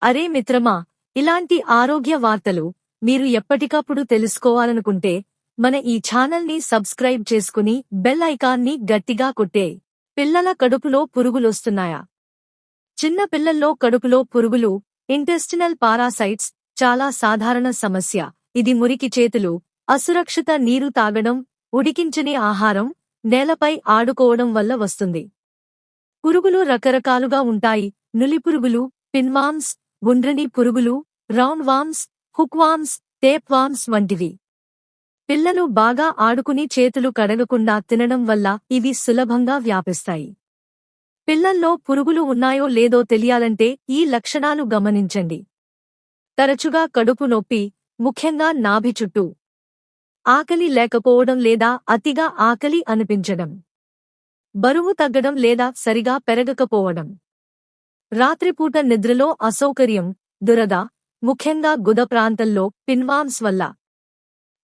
అరే మిత్రమా, ఇలాంటి ఆరోగ్య వార్తలు మీరు ఎప్పటికప్పుడు తెలుసుకోవాలనుకుంటే మన ఈ ఛానల్ని సబ్స్క్రైబ్ చేసుకుని బెల్ ఐకాన్ని గట్టిగా కొట్టే. పిల్లల కడుపులో పురుగులొస్తున్నాయా? చిన్న పిల్లల్లో కడుపులో పురుగులు, ఇంటెస్టినల్ పారాసైట్స్ చాలా సాధారణ సమస్య. ఇది మురికి చేతులు, అసురక్షిత నీరు తాగడం, ఉడికించని ఆహారం, నేలపై ఆడుకోవడం వల్ల వస్తుంది. పురుగులు రకరకాలుగా ఉంటాయి. నులిపురుగులు, పిన్వామ్స్, గుండ్రని పురుగులు, round worms, hook worms, tape worms వంటివి. పిల్లలు బాగా ఆడుకుని చేతులు కడగకుండా తినడం వల్ల ఇవి సులభంగా వ్యాపిస్తాయి. పిల్లల్లో పురుగులు ఉన్నాయో లేదో తెలియాలంటే ఈ లక్షణాలు గమనించండి. తరచుగా కడుపు నొప్పి, ముఖ్యంగా నాభి చుట్టూ. ఆకలి లేకపోవడం లేదా అతిగా ఆకలి అనిపించడం. బరువు తగ్గడం లేదా సరిగా పెరగకపోవడం. రాత్రిపూట నిద్రలో అసౌకర్యం, దురద, ముఖ్యంగా గుద ప్రాంతంలో పిన్వామ్స్ వల్ల.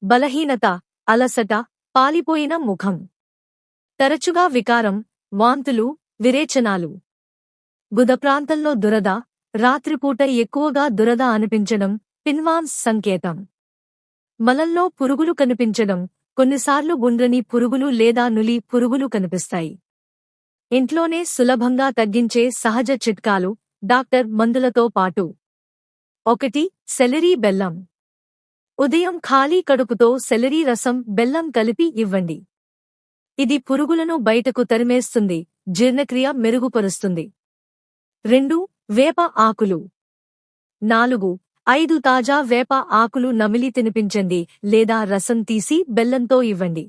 బలహీనత, అలసట, పాలిపోయిన ముఖం. తరచుగా వికారం, వాంతులు, విరేచనాలు. గుద ప్రాంతంలో దురద, రాత్రిపూట ఎక్కువగా దురద అనిపించడం పిన్వామ్స్ సంకేతం. మలంలో పురుగులు కనిపించడం, కొన్నిసార్లు గుండ్రని పురుగులు లేదా నులి పురుగులు కనిపిస్తాయి. ఇంట్లోనే సులభంగా తగ్గించే సహజ చిట్కాలు, డాక్టర్ మందులతో పాటు. 1. సెలరీ బెల్లం. ఉదయం ఖాళీ కడుపుతో సెలరీ రసం, బెల్లం కలిపి ఇవ్వండి. ఇది పురుగులను బయటకు తరిమేస్తుంది, జీర్ణక్రియ మెరుగుపరుస్తుంది. 2. వేప ఆకులు. 4. 5 తాజా వేప ఆకులు నమిలి తినిపించండి లేదా రసం తీసి బెల్లంతో ఇవ్వండి.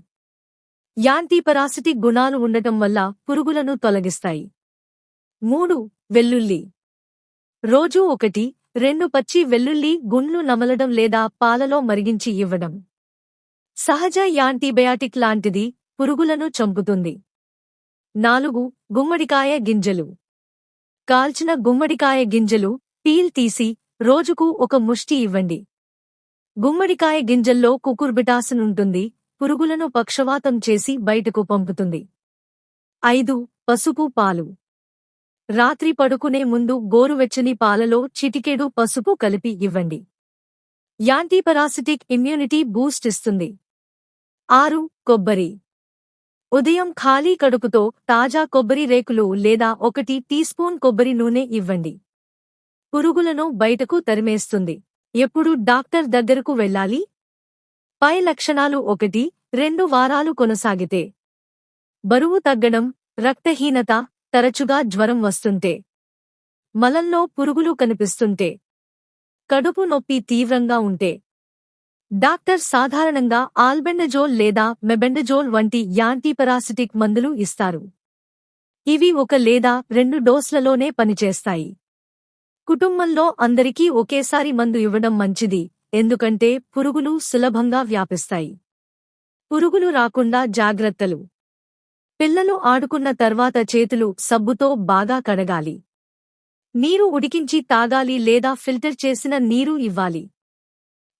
యాంటీపరాసిటిక్ గుణాలు ఉండటం వల్ల పురుగులను తొలగిస్తాయి. 3. వెల్లుల్లి. రోజూ 1-2 పచ్చి వెల్లుల్లి గుండ్లు నమలడం లేదా పాలలో మరిగించి ఇవ్వడం. సహజ యాంటీబయాటిక్ లాంటిది, పురుగులను చంపుతుంది. 4. గుమ్మడికాయ గింజలు. కాల్చిన గుమ్మడికాయ గింజలు పీల్ తీసి రోజుకు 1 ముష్టి ఇవ్వండి. గుమ్మడికాయ గింజల్లో కుకుర్బిటాసిన్ ఉంటుంది, పురుగులను పక్షవాతం చేసి బయటకు పంపుతుంది. 5. పసుపు పాలు. రాత్రి పడుకునే ముందు గోరువెచ్చని పాలలో చిటికెడు పసుపు కలిపి ఇవ్వండి. యాంటీపరాసిటిక్ ఇమ్యూనిటీ బూస్ట్ ఇస్తుంది. 6. కొబ్బరి. ఉదయం ఖాళీ కడుపుతో తాజా కొబ్బరి రేకులు లేదా 1 టీ స్పూన్ కొబ్బరి నూనె ఇవ్వండి. పురుగులను బయటకు తరిమేస్తుంది. ఎప్పుడు డాక్టర్ దగ్గరకు వెళ్ళాలి? పై లక్షణాలు 1-2 వారాలు కొనసాగితే. బరువు తగ్గడం, రక్తహీనత, తరచుగా జ్వరం వస్తుంటే. మలంలో పురుగులు కనిపిస్తుంటే. కడుపు నొప్పి తీవ్రంగా ఉంటే. డాక్టర్ సాధారణంగా ఆల్బెండజోల్ లేదా మెబెండజోల్ వంటి యాంటీపరాసిటిక్ మందులు ఇస్తారు. ఇవి 1 లేదా 2 డోస్లలోనే పనిచేస్తాయి. కుటుంబంలో అందరికీ ఒకేసారి మందు ఇవ్వడం మంచిది, ఎందుకంటే పురుగులు సులభంగా వ్యాపిస్తాయి. పురుగులు రాకుండా జాగ్రత్తలు. పిల్లలు ఆడుకున్న తర్వాత చేతులు సబ్బుతో బాగా కడగాలి. నీరు ఉడికించి తాగాలి లేదా ఫిల్టర్ చేసిన నీరు ఇవ్వాలి.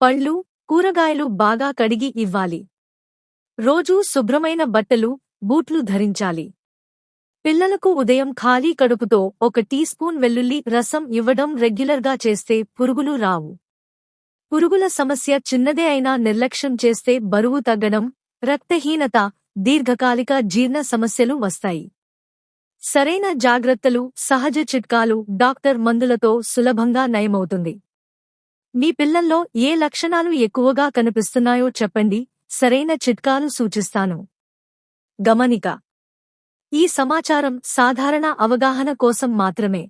పళ్ళు, కూరగాయలు బాగా కడిగి ఇవ్వాలి. రోజూ శుభ్రమైన బట్టలు, బూట్లు ధరించాలి. పిల్లలకు ఉదయం ఖాళీ కడుపుతో 1 టీ స్పూన్ వెల్లుల్లి రసం ఇవ్వడం రెగ్యులర్గా చేస్తే పురుగులు రావు. పురుగుల సమస్య చిన్నదే అయినా నిర్లక్ష్యం చేస్తే బరువు తగ్గడం, రక్తహీనత, దీర్ఘకాలిక జీర్ణ సమస్యలు వస్తాయి. సరైన జాగ్రత్తలు, సహజ చిట్కాలు డాక్టర్ మందులతో సులభంగా నయమవుతుంది. మీ పిల్లల్లో ఏ లక్షణాలు ఎక్కువగా కనిపిస్తున్నాయో చెప్పండి, సరైన చిట్కాలు సూచిస్తాను. గమనిక: ఈ సమాచారం సాధారణ అవగాహన కోసం మాత్రమే.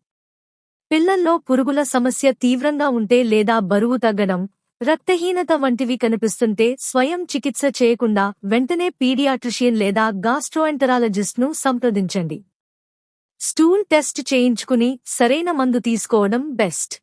పిల్లల్లో పురుగుల సమస్య తీవ్రంగా ఉంటే లేదా బరువు తగ్గడం, రక్తహీనత వంటివి కనిపిస్తుంటే స్వయం చికిత్స చేయకుండా వెంటనే పీడియాట్రిషియన్ లేదా గాస్ట్రోఎంటరాలజిస్ట్ను సంప్రదించండి. స్టూల్ టెస్ట్ చేయించుకుని సరైన మందు తీసుకోవడం బెస్ట్.